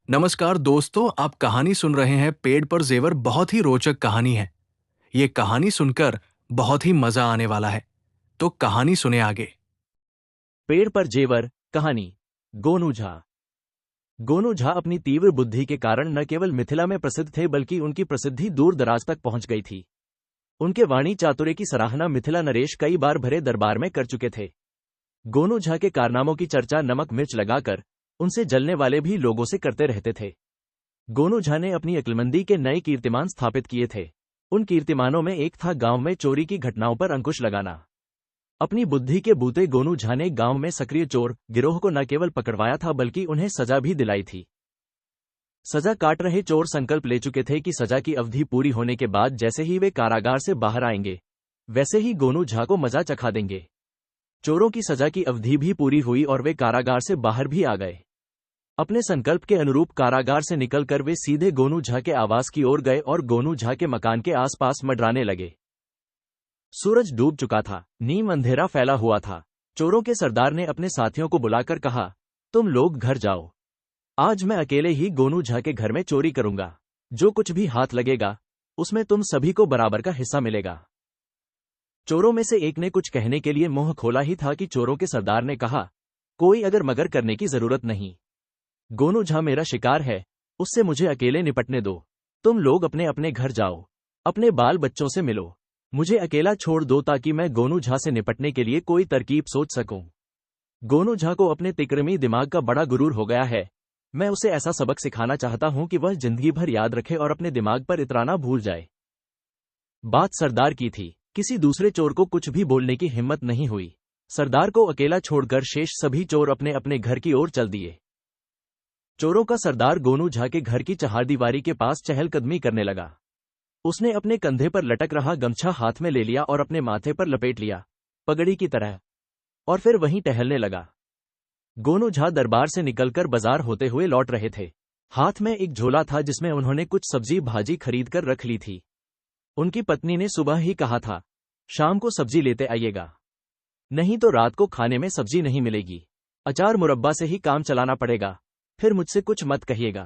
नमस्कार दोस्तों, आप कहानी सुन रहे हैं पेड़ पर जेवर। बहुत ही रोचक कहानी है। ये कहानी सुनकर बहुत ही मजा आने वाला है। तो कहानी सुने आगे। पेड़ पर जेवर कहानी। गोनू झा। गोनू झा अपनी तीव्र बुद्धि के कारण न केवल मिथिला में प्रसिद्ध थे बल्कि उनकी प्रसिद्धि दूर दराज तक पहुंच गई थी। उनके वाणी चातुर्य की सराहना मिथिला नरेश कई बार भरे दरबार में कर चुके थे। गोनू झा के कारनामों की चर्चा नमक मिर्च लगाकर उनसे जलने वाले भी लोगों से करते रहते थे। गोनू झा ने अपनी अक्लमंदी के नए कीर्तिमान स्थापित किए थे। उन कीर्तिमानों में एक था गांव में चोरी की घटनाओं पर अंकुश लगाना। अपनी बुद्धि के बूते गोनू झा ने गांव में सक्रिय चोर गिरोह को न केवल पकड़वाया था बल्कि उन्हें सजा भी दिलाई थी। सजा काट रहे चोर संकल्प ले चुके थे कि सजा की अवधि पूरी होने के बाद जैसे ही वे कारागार से बाहर आएंगे वैसे ही गोनू झा को मजा चखा देंगे। चोरों की सजा की अवधि भी पूरी हुई और वे कारागार से बाहर भी आ गए। अपने संकल्प के अनुरूप कारागार से निकलकर वे सीधे गोनू झा के आवास की ओर गए और गोनू झा के मकान के आसपास मंडराने लगे। सूरज डूब चुका था, नीम अंधेरा फैला हुआ था। चोरों के सरदार ने अपने साथियों को बुलाकर कहा, तुम लोग घर जाओ। आज मैं अकेले ही गोनू झा के घर में चोरी करूंगा। जो कुछ भी हाथ लगेगा उसमें तुम सभी को बराबर का हिस्सा मिलेगा। चोरों में से एक ने कुछ कहने के लिए मुंह खोला ही था कि चोरों के सरदार ने कहा, कोई अगर मगर करने की जरूरत नहीं। गोनू झा मेरा शिकार है, उससे मुझे अकेले निपटने दो। तुम लोग अपने अपने घर जाओ, अपने बाल बच्चों से मिलो। मुझे अकेला छोड़ दो ताकि मैं गोनू झा से निपटने के लिए कोई तरकीब सोच सकूं। गोनू झा को अपने तिकड़मी दिमाग का बड़ा गुरूर हो गया है। मैं उसे ऐसा सबक सिखाना चाहता हूं कि वह जिंदगी भर याद रखे और अपने दिमाग पर इतराना भूल जाए। बात सरदार की थी। किसी दूसरे चोर को कुछ भी बोलने की हिम्मत नहीं हुई। सरदार को अकेला छोड़कर शेष सभी चोर अपने अपने घर की ओर चल दिए। चोरों का सरदार गोनू झा के घर की चहारदीवारी के पास चहलकदमी करने लगा। उसने अपने कंधे पर लटक रहा गमछा हाथ में ले लिया और अपने माथे पर लपेट लिया, पगड़ी की तरह, और फिर वहीं टहलने लगा। गोनू झा दरबार से निकलकर बाजार होते हुए लौट रहे थे। हाथ में एक झोला था जिसमें उन्होंने कुछ सब्जी भाजी खरीद कर रख ली थी। उनकी पत्नी ने सुबह ही कहा था, शाम को सब्जी लेते आइएगा, नहीं तो रात को खाने में सब्जी नहीं मिलेगी। अचार मुरब्बा से ही काम चलाना पड़ेगा, फिर मुझसे कुछ मत कहिएगा।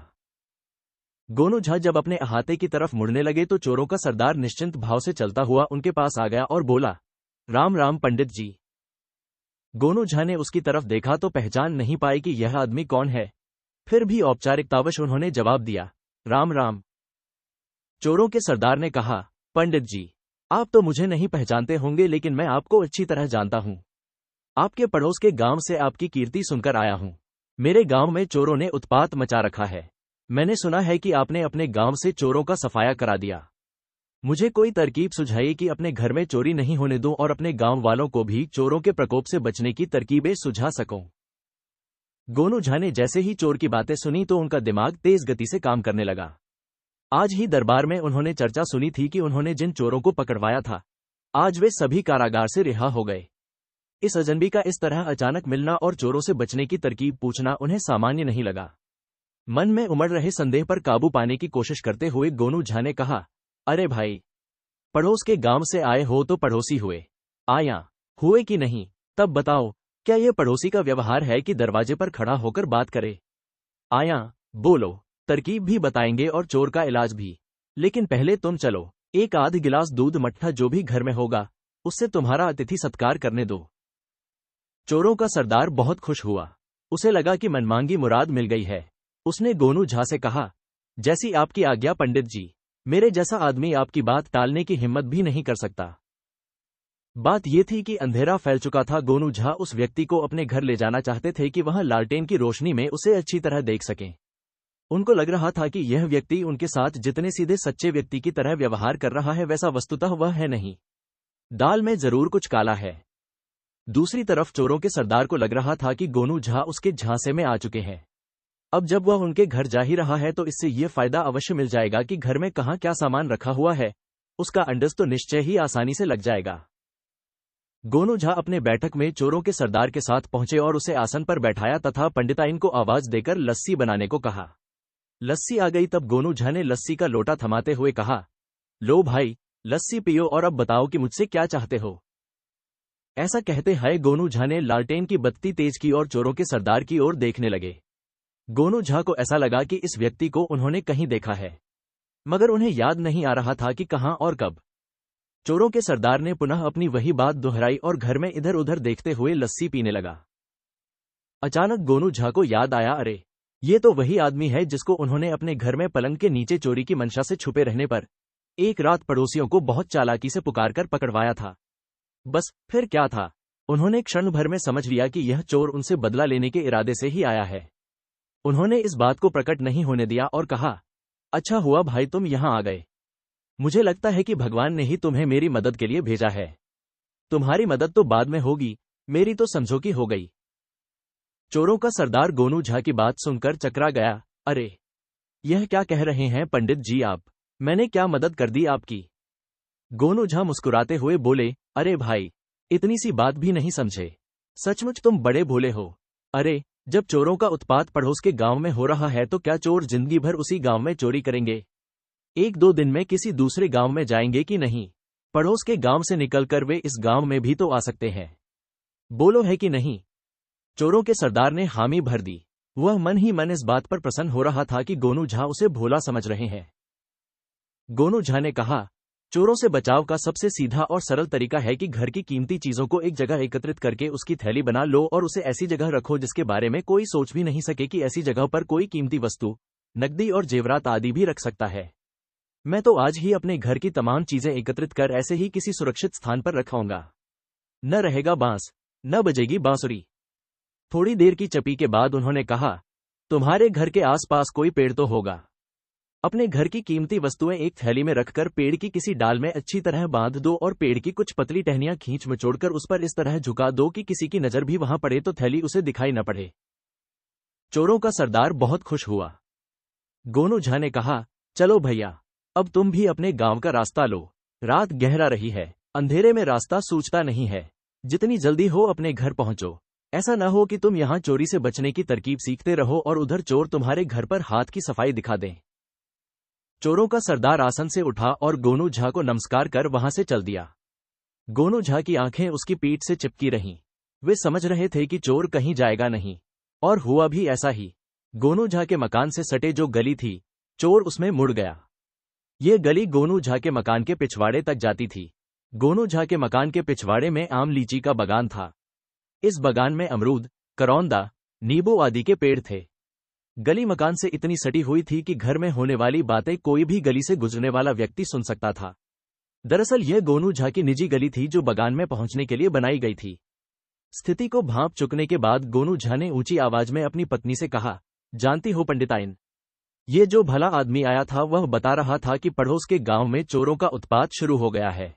गोनू झा जब अपने अहाते की तरफ मुड़ने लगे तो चोरों का सरदार निश्चिंत भाव से चलता हुआ उनके पास आ गया और बोला, राम राम पंडित जी। गोनू झा ने उसकी तरफ देखा तो पहचान नहीं पाई कि यह आदमी कौन है। फिर भी औपचारिकतावश उन्होंने जवाब दिया, राम राम। चोरों के सरदार ने कहा, पंडित जी, आप तो मुझे नहीं पहचानते होंगे लेकिन मैं आपको अच्छी तरह जानता हूं। आपके पड़ोस के गांव से आपकी कीर्ति सुनकर आया हूं। मेरे गांव में चोरों ने उत्पात मचा रखा है। मैंने सुना है कि आपने अपने गांव से चोरों का सफाया करा दिया। मुझे कोई तरकीब सुझाइए कि अपने घर में चोरी नहीं होने दूं और अपने गांव वालों को भी चोरों के प्रकोप से बचने की तरकीबें सुझा सकूं। गोनू झा ने जैसे ही चोर की बातें सुनी तो उनका दिमाग तेज गति से काम करने लगा। आज ही दरबार में उन्होंने चर्चा सुनी थी कि उन्होंने जिन चोरों को पकड़वाया था आज वे सभी कारागार से रिहा हो गए। इस अजनबी का इस तरह अचानक मिलना और चोरों से बचने की तरकीब पूछना उन्हें सामान्य नहीं लगा। मन में उमड़ रहे संदेह पर काबू पाने की कोशिश करते हुए गोनू झा ने कहा, अरे भाई, पड़ोस के गांव से आए हो तो पड़ोसी हुए, आया हुए कि नहीं, तब बताओ, क्या यह पड़ोसी का व्यवहार है कि दरवाजे पर खड़ा होकर बात करे? आया, बोलो, तरकीब भी बताएंगे और चोर का इलाज भी। लेकिन पहले तुम चलो, एक आध गिलास दूध मट्ठा जो भी घर में होगा उससे तुम्हारा अतिथि सत्कार करने दो। चोरों का सरदार बहुत खुश हुआ। उसे लगा कि मनमांगी मुराद मिल गई है। उसने गोनू झा से कहा, जैसी आपकी आज्ञा पंडित जी। मेरे जैसा आदमी आपकी बात टालने की हिम्मत भी नहीं कर सकता। बात यह थी कि अंधेरा फैल चुका था। गोनू झा उस व्यक्ति को अपने घर ले जाना चाहते थे कि वह लालटेन की रोशनी में उसे अच्छी तरह देख सकें। उनको लग रहा था कि यह व्यक्ति उनके साथ जितने सीधे सच्चे व्यक्ति की तरह व्यवहार कर रहा है वैसा वस्तुतः वह है नहीं। दाल में जरूर कुछ काला है। दूसरी तरफ चोरों के सरदार को लग रहा था कि गोनू झा उसके झांसे में आ चुके हैं। अब जब वह उनके घर जा ही रहा है तो इससे यह फायदा अवश्य मिल जाएगा कि घर में कहां क्या सामान रखा हुआ है, उसका अंदाज तो निश्चय ही आसानी से लग जाएगा। गोनू झा अपने बैठक में चोरों के सरदार के साथ पहुंचे और उसे आसन पर बैठाया तथा पंडिताइन को आवाज देकर लस्सी बनाने को कहा। लस्सी आ गई तब गोनू झा ने लस्सी का लोटा थमाते हुए कहा, लो भाई, लस्सी पियो और अब बताओ कि मुझसे क्या चाहते हो। ऐसा कहते हुए गोनू झा ने लालटेन की बत्ती तेज की और चोरों के सरदार की ओर देखने लगे। गोनू झा को ऐसा लगा कि इस व्यक्ति को उन्होंने कहीं देखा है, मगर उन्हें याद नहीं आ रहा था कि कहाँ और कब। चोरों के सरदार ने पुनः अपनी वही बात दोहराई और घर में इधर उधर देखते हुए लस्सी पीने लगा। अचानक गोनू झा को याद आया, अरे ये तो वही आदमी है जिसको उन्होंने अपने घर में पलंग के नीचे चोरी की मंशा से छुपे रहने पर एक रात पड़ोसियों को बहुत चालाकी से पुकारकर पकड़वाया था। बस फिर क्या था, उन्होंने क्षण भर में समझ लिया कि यह चोर उनसे बदला लेने के इरादे से ही आया है। उन्होंने इस बात को प्रकट नहीं होने दिया और कहा, अच्छा हुआ भाई तुम यहां आ गए। मुझे लगता है कि भगवान ने ही तुम्हें मेरी मदद के लिए भेजा है। तुम्हारी मदद तो बाद में होगी, मेरी तो समझो की हो गई। चोरों का सरदार गोनू झा की बात सुनकर चकरा गया। अरे यह क्या कह रहे हैं पंडित जी आप, मैंने क्या मदद कर दी आपकी? गोनू झा मुस्कुराते हुए बोले, अरे भाई इतनी सी बात भी नहीं समझे, सचमुच तुम बड़े भोले हो। अरे जब चोरों का उत्पात पड़ोस के गांव में हो रहा है तो क्या चोर जिंदगी भर उसी गांव में चोरी करेंगे? एक दो दिन में किसी दूसरे गांव में जाएंगे कि नहीं? पड़ोस के गांव से निकलकर वे इस गांव में भी तो आ सकते हैं। बोलो है कि नहीं? चोरों के सरदार ने हामी भर दी। वह मन ही मन इस बात पर प्रसन्न हो रहा था कि गोनू झा उसे भोला समझ रहे हैं। गोनू झा ने कहा, चोरों से बचाव का सबसे सीधा और सरल तरीका है कि घर की कीमती चीजों को एक जगह एकत्रित करके उसकी थैली बना लो और उसे ऐसी जगह रखो जिसके बारे में कोई सोच भी नहीं सके कि ऐसी जगह पर कोई कीमती वस्तु, नकदी और जेवरात आदि भी रख सकता है। मैं तो आज ही अपने घर की तमाम चीजें एकत्रित कर ऐसे ही किसी सुरक्षित स्थान पर रखाऊंगा। न रहेगा बांस, न बजेगी बांसुरी। थोड़ी देर की चपी के बाद उन्होंने कहा, तुम्हारे घर के आसपास कोई पेड़ तो होगा। अपने घर की कीमती वस्तुएं एक थैली में रखकर पेड़ की किसी डाल में अच्छी तरह बांध दो और पेड़ की कुछ पतली टहनियां खींच मचोड़कर उस पर इस तरह झुका दो कि किसी की नजर भी वहां पड़े तो थैली उसे दिखाई न पड़े। चोरों का सरदार बहुत खुश हुआ। गोनू झा ने कहा, चलो भैया अब तुम भी अपने गांव का रास्ता लो। रात गहरा रही है, अंधेरे में रास्ता सूझता नहीं है। जितनी जल्दी हो अपने घर पहुंचो। ऐसा न हो कि तुम यहां चोरी से बचने की तरकीब सीखते रहो और उधर चोर तुम्हारे घर पर हाथ की सफाई दिखा दें। चोरों का सरदार आसन से उठा और गोनू झा को नमस्कार कर वहां से चल दिया। गोनू झा की आंखें उसकी पीठ से चिपकी रहीं। वे समझ रहे थे कि चोर कहीं जाएगा नहीं, और हुआ भी ऐसा ही। गोनू झा के मकान से सटे जो गली थी, चोर उसमें मुड़ गया। ये गली गोनू झा के मकान के पिछवाड़े तक जाती थी। गोनू झा के मकान के पिछवाड़े में आम लीची का बगान था। इस बगान में अमरूद, करौंदा, नींबू आदि के पेड़ थे। गली मकान से इतनी सटी हुई थी कि घर में होने वाली बातें कोई भी गली से गुजरने वाला व्यक्ति सुन सकता था। दरअसल यह गोनू झा की निजी गली थी जो बगान में पहुंचने के लिए बनाई गई थी। स्थिति को भांप चुकने के बाद गोनू झा ने ऊंची आवाज में अपनी पत्नी से कहा, जानती हो पंडिताइन, ये जो भला आदमी आया था वह बता रहा था कि पड़ोस के गांव में चोरों का उत्पात शुरू हो गया है।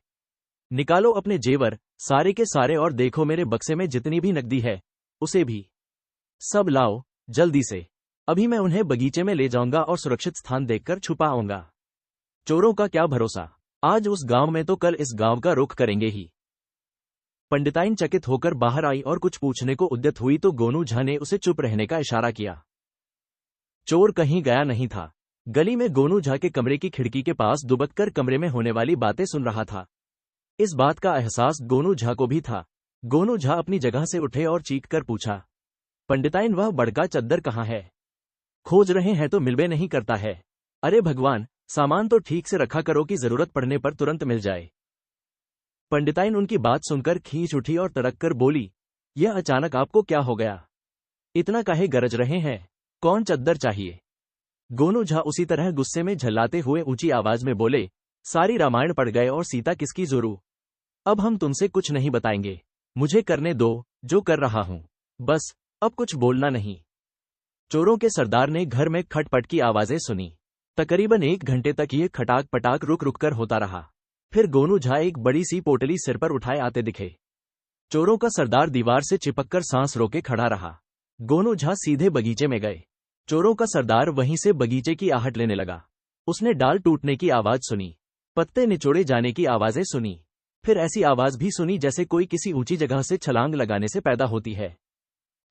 निकालो अपने जेवर सारे के सारे और देखो मेरे बक्से में जितनी भी नकदी है उसे भी सब लाओ जल्दी से। अभी मैं उन्हें बगीचे में ले जाऊंगा और सुरक्षित स्थान देखकर छुपा आऊंगा। चोरों का क्या भरोसा, आज उस गांव में तो कल इस गांव का रुख करेंगे ही। पंडिताइन चकित होकर बाहर आई और कुछ पूछने को उद्यत हुई तो गोनू झा ने उसे चुप रहने का इशारा किया। चोर कहीं गया नहीं था। गली में गोनू झा के कमरे की खिड़की के पास दुबककर कमरे में होने वाली बातें सुन रहा था। इस बात का एहसास गोनू झा को भी था। गोनू झा अपनी जगह से उठे और चीख कर पूछा, पंडिताइन वह बड़का चद्दर कहाँ है? खोज रहे हैं तो मिलबे नहीं करता है। अरे भगवान, सामान तो ठीक से रखा करो कि जरूरत पड़ने पर तुरंत मिल जाए। पंडिताइन उनकी बात सुनकर खींच उठी और तड़क कर बोली, यह अचानक आपको क्या हो गया? इतना काहे गरज रहे हैं? कौन चद्दर चाहिए? गोनू झा उसी तरह गुस्से में झल्लाते हुए ऊंची आवाज में बोले, सारी रामायण पढ़ गए और सीता किसकी जोरू। अब हम तुमसे कुछ नहीं बताएंगे। मुझे करने दो जो कर रहा हूं, बस अब कुछ बोलना नहीं। चोरों के सरदार ने घर में खटपट की आवाजें सुनी। तकरीबन 1 घंटे तक ये खटाक पटाक रुक रुक कर होता रहा। फिर गोनू झा एक बड़ी सी पोटली सिर पर उठाए आते दिखे। चोरों का सरदार दीवार से चिपककर सांस रोके खड़ा रहा। गोनू झा सीधे बगीचे में गए। चोरों का सरदार वहीं से बगीचे की आहट लेने लगा। उसने डाल टूटने की आवाज सुनी, पत्ते निचोड़े जाने की आवाजें सुनी, फिर ऐसी आवाज भी सुनी जैसे कोई किसी ऊंची जगह से छलांग लगाने से पैदा होती है।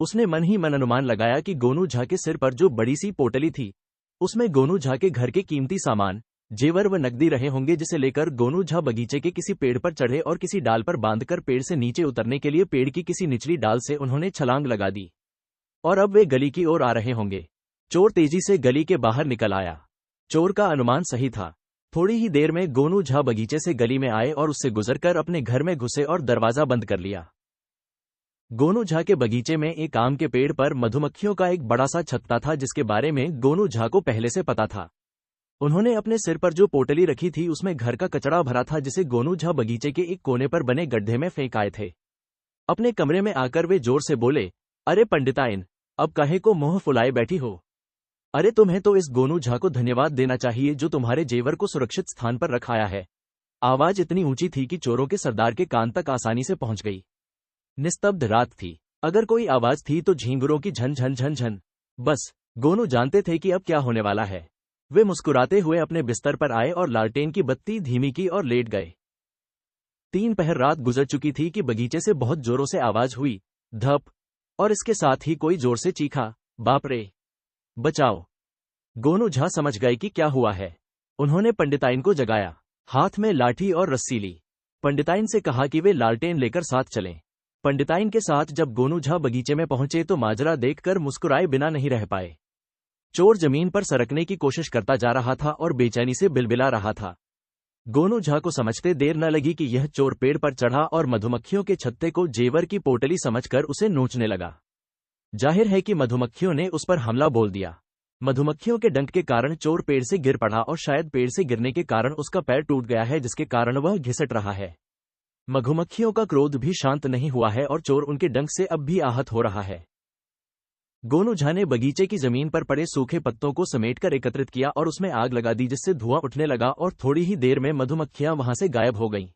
उसने मन ही मन अनुमान लगाया कि गोनू झा के सिर पर जो बड़ी सी पोटली थी उसमें गोनू झा के घर के कीमती सामान, जेवर व नकदी रहे होंगे, जिसे लेकर गोनू झा बगीचे के किसी पेड़ पर चढ़े और किसी डाल पर बांधकर पेड़ से नीचे उतरने के लिए पेड़ की किसी निचली डाल से उन्होंने छलांग लगा दी और अब वे गली की ओर आ रहे होंगे। चोर तेजी से गली के बाहर निकल आया। चोर का अनुमान सही था। थोड़ी ही देर में गोनू झा बगीचे से गली में आए और उससे गुजरकर अपने घर में घुसे और दरवाजा बंद कर लिया। गोनू झा के बगीचे में एक आम के पेड़ पर मधुमक्खियों का एक बड़ा सा छत्ता था जिसके बारे में गोनू झा को पहले से पता था। उन्होंने अपने सिर पर जो पोटली रखी थी उसमें घर का कचरा भरा था जिसे गोनू झा बगीचे के एक कोने पर बने गड्ढे में फेंक आए थे। अपने कमरे में आकर वे जोर से बोले, अरे पंडिताइन, अब काहे को मुंह फुलाए बैठी हो? अरे तुम्हें तो इस गोनू झा को धन्यवाद देना चाहिए जो तुम्हारे जेवर को सुरक्षित स्थान पर रखाया है। आवाज इतनी ऊंची थी कि चोरों के सरदार के कान तक आसानी से पहुंच गई। निस्तब्ध रात थी। अगर कोई आवाज थी तो झींगुरों की झन झन झन झन। बस गोनू जानते थे कि अब क्या होने वाला है। वे मुस्कुराते हुए अपने बिस्तर पर आए और लालटेन की बत्ती धीमी की और लेट गए। 3 पहर रात गुजर चुकी थी कि बगीचे से बहुत जोरों से आवाज हुई, धप, और इसके साथ ही कोई जोर से चीखा, बाप रे, बचाओ। गोनू झा समझ गए कि क्या हुआ है। उन्होंने पंडिताइन को जगाया, हाथ में लाठी और रस्सी ली। पंडिताइन से कहा कि वे लालटेन लेकर साथ चलें। पंडिताइन के साथ जब गोनू झा बगीचे में पहुंचे तो माजरा देखकर मुस्कुराए बिना नहीं रह पाए। चोर जमीन पर सरकने की कोशिश करता जा रहा था और बेचैनी से बिलबिला रहा था। गोनू झा को समझते देर न लगी कि यह चोर पेड़ पर चढ़ा और मधुमक्खियों के छत्ते को जेवर की पोटली समझकर उसे नोचने लगा। जाहिर है कि मधुमक्खियों ने उस पर हमला बोल दिया। मधुमक्खियों के डंक के कारण चोर पेड़ से गिर पड़ा और शायद पेड़ से गिरने के कारण उसका पैर टूट गया है जिसके कारण वह घिसट रहा है। मधुमक्खियों का क्रोध भी शांत नहीं हुआ है और चोर उनके डंक से अब भी आहत हो रहा है। गोनू झा ने बगीचे की जमीन पर पड़े सूखे पत्तों को समेटकर एकत्रित किया और उसमें आग लगा दी जिससे धुआं उठने लगा और थोड़ी ही देर में मधुमक्खियां वहां से गायब हो गईं।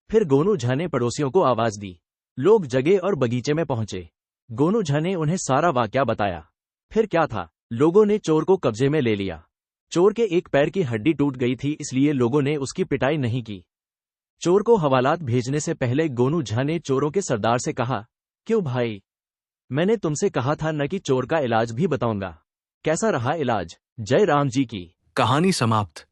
फिर गोनू झा ने पड़ोसियों को आवाज दी। लोग जगे और बगीचे में पहुंचे। गोनू झा ने उन्हें सारा वाकया बताया। फिर क्या था, लोगों ने चोर को कब्जे में ले लिया। चोर के एक पैर की हड्डी टूट गई थी इसलिए लोगों ने उसकी पिटाई नहीं की। चोर को हवालात भेजने से पहले गोनू झा ने चोरों के सरदार से कहा, क्यों भाई, मैंने तुमसे कहा था न कि चोर का इलाज भी बताऊंगा। कैसा रहा इलाज? जय राम जी की। कहानी समाप्त।